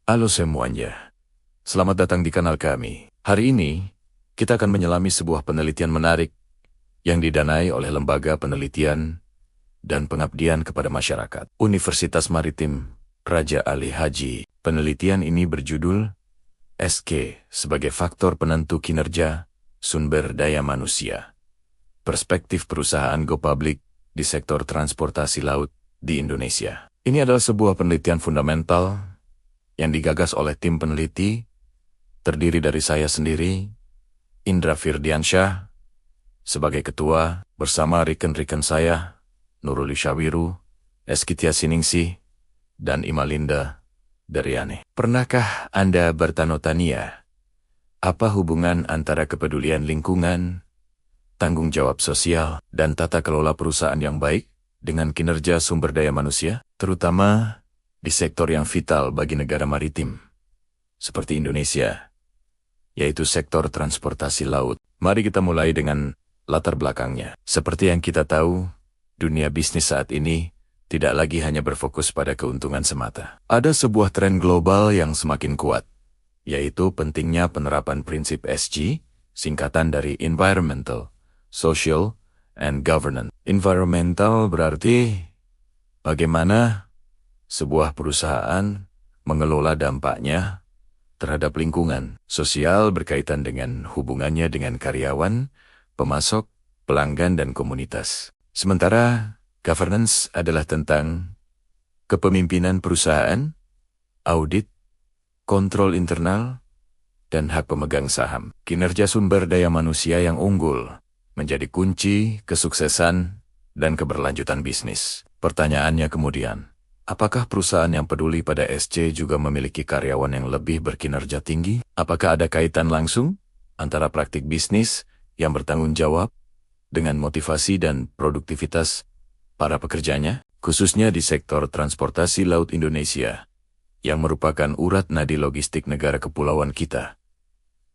Halo semuanya, selamat datang di kanal kami. Hari ini, kita akan menyelami sebuah penelitian menarik yang didanai oleh Lembaga Penelitian dan Pengabdian kepada Masyarakat, Universitas Maritim Raja Ali Haji. Penelitian ini berjudul SK sebagai faktor penentu kinerja sumber daya manusia. Perspektif perusahaan go public di sektor transportasi laut di Indonesia. Ini adalah sebuah penelitian fundamental yang digagas oleh tim peneliti, terdiri dari saya sendiri, Indra Firdiansyah, sebagai ketua, bersama rekan-rekan saya, Nurul Isyawiru, Eskitya Siningsih, dan Imalinda Daryani. Pernahkah Anda bertanya-tanya, apa hubungan antara kepedulian lingkungan, tanggung jawab sosial, dan tata kelola perusahaan yang baik dengan kinerja sumber daya manusia, terutama di sektor yang vital bagi negara maritim, seperti Indonesia, yaitu sektor transportasi laut? Mari kita mulai dengan latar belakangnya. Seperti yang kita tahu, dunia bisnis saat ini tidak lagi hanya berfokus pada keuntungan semata. Ada sebuah tren global yang semakin kuat, yaitu pentingnya penerapan prinsip SG, singkatan dari Environmental, Social, and Governance. Environmental berarti bagaimana sebuah perusahaan mengelola dampaknya terhadap lingkungan. Sosial berkaitan dengan hubungannya dengan karyawan, pemasok, pelanggan, dan komunitas. Sementara governance adalah tentang kepemimpinan perusahaan, audit, kontrol internal, dan hak pemegang saham. Kinerja sumber daya manusia yang unggul menjadi kunci kesuksesan dan keberlanjutan bisnis. Pertanyaannya kemudian, apakah perusahaan yang peduli pada SC juga memiliki karyawan yang lebih berkinerja tinggi? Apakah ada kaitan langsung antara praktik bisnis yang bertanggung jawab dengan motivasi dan produktivitas para pekerjanya, khususnya di sektor transportasi laut Indonesia, yang merupakan urat nadi logistik negara kepulauan kita?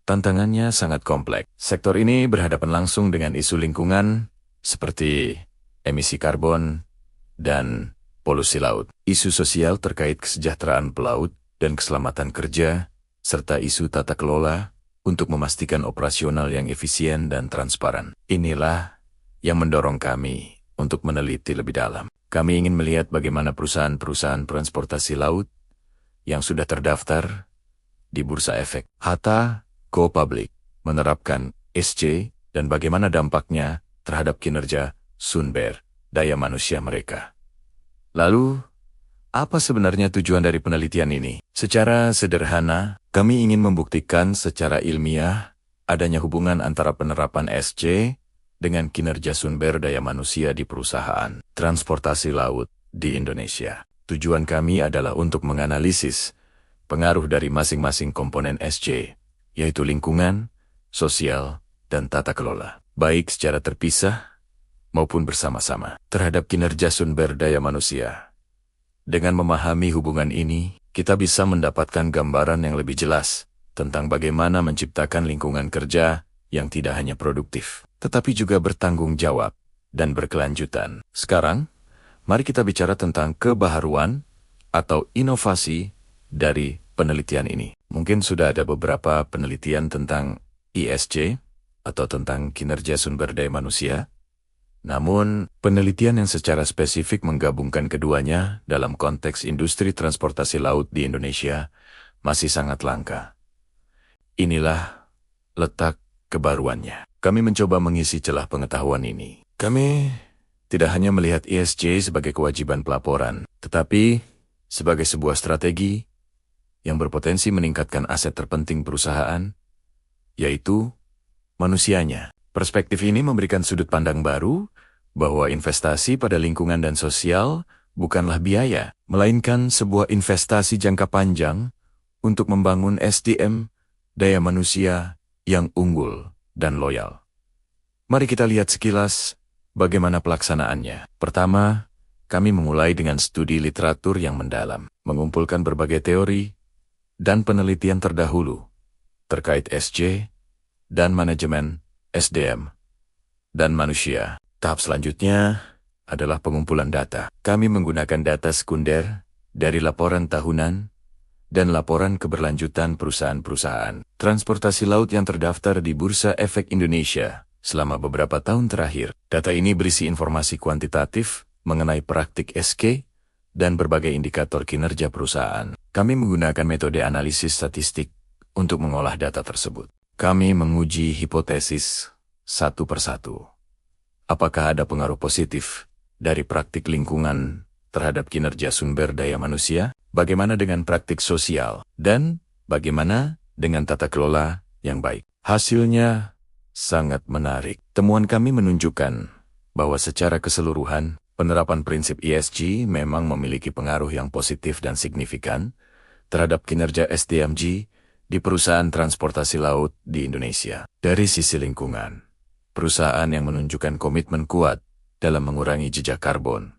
Tantangannya sangat kompleks. Sektor ini berhadapan langsung dengan isu lingkungan seperti emisi karbon dan polusi laut, isu sosial terkait kesejahteraan pelaut dan keselamatan kerja, serta isu tata kelola untuk memastikan operasional yang efisien dan transparan. Inilah yang mendorong kami untuk meneliti lebih dalam. Kami ingin melihat bagaimana perusahaan-perusahaan transportasi laut yang sudah terdaftar di Bursa Efek Harta Go Public menerapkan SC dan bagaimana dampaknya terhadap kinerja sumber daya manusia mereka. Lalu, apa sebenarnya tujuan dari penelitian ini? Secara sederhana, kami ingin membuktikan secara ilmiah adanya hubungan antara penerapan SC dengan kinerja sumber daya manusia di perusahaan transportasi laut di Indonesia. Tujuan kami adalah untuk menganalisis pengaruh dari masing-masing komponen SC, yaitu lingkungan, sosial, dan tata kelola, baik secara terpisah maupun bersama-sama, terhadap kinerja sumber daya manusia. Dengan memahami hubungan ini, kita bisa mendapatkan gambaran yang lebih jelas tentang bagaimana menciptakan lingkungan kerja yang tidak hanya produktif, tetapi juga bertanggung jawab dan berkelanjutan. Sekarang, mari kita bicara tentang kebaharuan atau inovasi dari penelitian ini. Mungkin sudah ada beberapa penelitian tentang ESG atau tentang kinerja sumber daya manusia. Namun, penelitian yang secara spesifik menggabungkan keduanya dalam konteks industri transportasi laut di Indonesia masih sangat langka. Inilah letak kebaruannya. Kami mencoba mengisi celah pengetahuan ini. Kami tidak hanya melihat ESG sebagai kewajiban pelaporan, tetapi sebagai sebuah strategi yang berpotensi meningkatkan aset terpenting perusahaan, yaitu manusianya. Perspektif ini memberikan sudut pandang baru bahwa investasi pada lingkungan dan sosial bukanlah biaya, melainkan sebuah investasi jangka panjang untuk membangun SDM, daya manusia yang unggul dan loyal. Mari kita lihat sekilas bagaimana pelaksanaannya. Pertama, kami memulai dengan studi literatur yang mendalam, mengumpulkan berbagai teori dan penelitian terdahulu terkait SC dan manajemen SDM dan manusia. Tahap selanjutnya adalah pengumpulan data. Kami menggunakan data sekunder dari laporan tahunan dan laporan keberlanjutan perusahaan-perusahaan transportasi laut yang terdaftar di Bursa Efek Indonesia selama beberapa tahun terakhir. Data ini berisi informasi kuantitatif mengenai praktik SK dan berbagai indikator kinerja perusahaan. Kami menggunakan metode analisis statistik untuk mengolah data tersebut. Kami menguji hipotesis satu persatu. Apakah ada pengaruh positif dari praktik lingkungan terhadap kinerja sumber daya manusia? Bagaimana dengan praktik sosial? Dan bagaimana dengan tata kelola yang baik? Hasilnya sangat menarik. Temuan kami menunjukkan bahwa secara keseluruhan, penerapan prinsip ESG memang memiliki pengaruh yang positif dan signifikan terhadap kinerja SDMG di perusahaan transportasi laut di Indonesia. Dari sisi lingkungan, perusahaan yang menunjukkan komitmen kuat dalam mengurangi jejak karbon,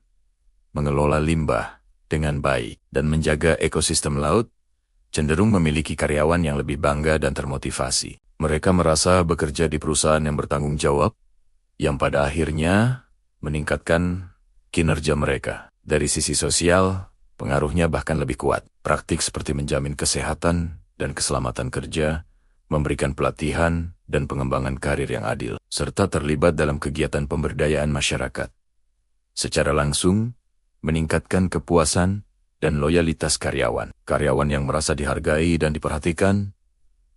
mengelola limbah dengan baik, dan menjaga ekosistem laut, cenderung memiliki karyawan yang lebih bangga dan termotivasi. Mereka merasa bekerja di perusahaan yang bertanggung jawab, yang pada akhirnya meningkatkan kinerja mereka. Dari sisi sosial, pengaruhnya bahkan lebih kuat. Praktik seperti menjamin kesehatan dan keselamatan kerja, memberikan pelatihan dan pengembangan karir yang adil, serta terlibat dalam kegiatan pemberdayaan masyarakat. Secara langsung, meningkatkan kepuasan dan loyalitas karyawan. Karyawan yang merasa dihargai dan diperhatikan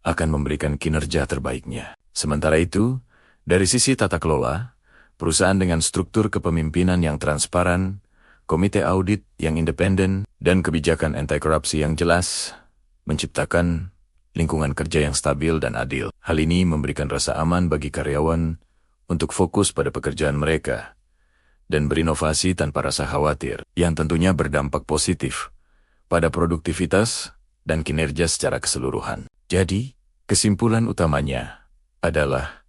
akan memberikan kinerja terbaiknya. Sementara itu, dari sisi tata kelola, perusahaan dengan struktur kepemimpinan yang transparan, komite audit yang independen, dan kebijakan anti-korupsi yang jelas, menciptakan lingkungan kerja yang stabil dan adil. Hal ini memberikan rasa aman bagi karyawan untuk fokus pada pekerjaan mereka dan berinovasi tanpa rasa khawatir, yang tentunya berdampak positif pada produktivitas dan kinerja secara keseluruhan. Jadi, kesimpulan utamanya adalah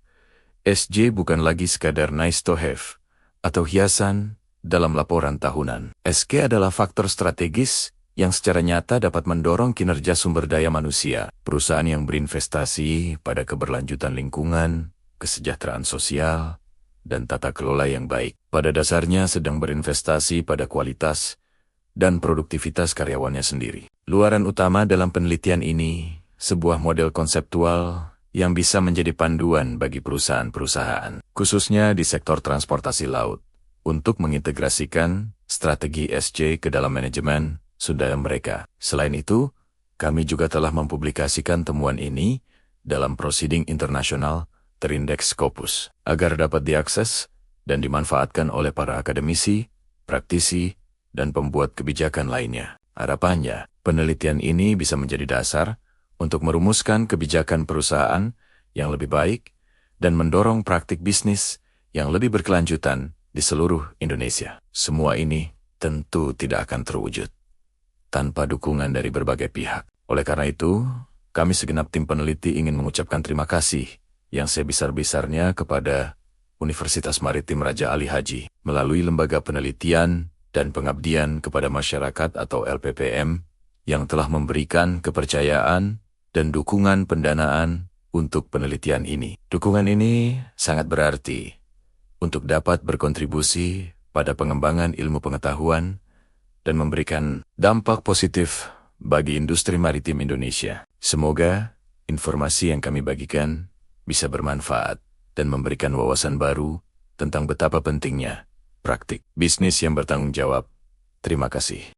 SJ bukan lagi sekadar nice to have atau hiasan dalam laporan tahunan. SK adalah faktor strategis yang secara nyata dapat mendorong kinerja sumber daya manusia. Perusahaan yang berinvestasi pada keberlanjutan lingkungan, kesejahteraan sosial, dan tata kelola yang baik, pada dasarnya sedang berinvestasi pada kualitas dan produktivitas karyawannya sendiri. Luaran utama dalam penelitian ini, sebuah model konseptual yang bisa menjadi panduan bagi perusahaan-perusahaan, khususnya di sektor transportasi laut, untuk mengintegrasikan strategi SJ ke dalam manajemen sumber daya mereka. Selain itu, kami juga telah mempublikasikan temuan ini dalam proceeding internasional terindeks Scopus, agar dapat diakses dan dimanfaatkan oleh para akademisi, praktisi, dan pembuat kebijakan lainnya. Harapannya, penelitian ini bisa menjadi dasar untuk merumuskan kebijakan perusahaan yang lebih baik dan mendorong praktik bisnis yang lebih berkelanjutan di seluruh Indonesia. Semua ini tentu tidak akan terwujud tanpa dukungan dari berbagai pihak. Oleh karena itu, kami segenap tim peneliti ingin mengucapkan terima kasih yang sebesar-besarnya kepada Universitas Maritim Raja Ali Haji melalui Lembaga Penelitian dan Pengabdian kepada Masyarakat atau LPPM yang telah memberikan kepercayaan dan dukungan pendanaan untuk penelitian ini. Dukungan ini sangat berarti untuk dapat berkontribusi pada pengembangan ilmu pengetahuan dan memberikan dampak positif bagi industri maritim Indonesia. Semoga informasi yang kami bagikan bisa bermanfaat dan memberikan wawasan baru tentang betapa pentingnya praktik bisnis yang bertanggung jawab. Terima kasih.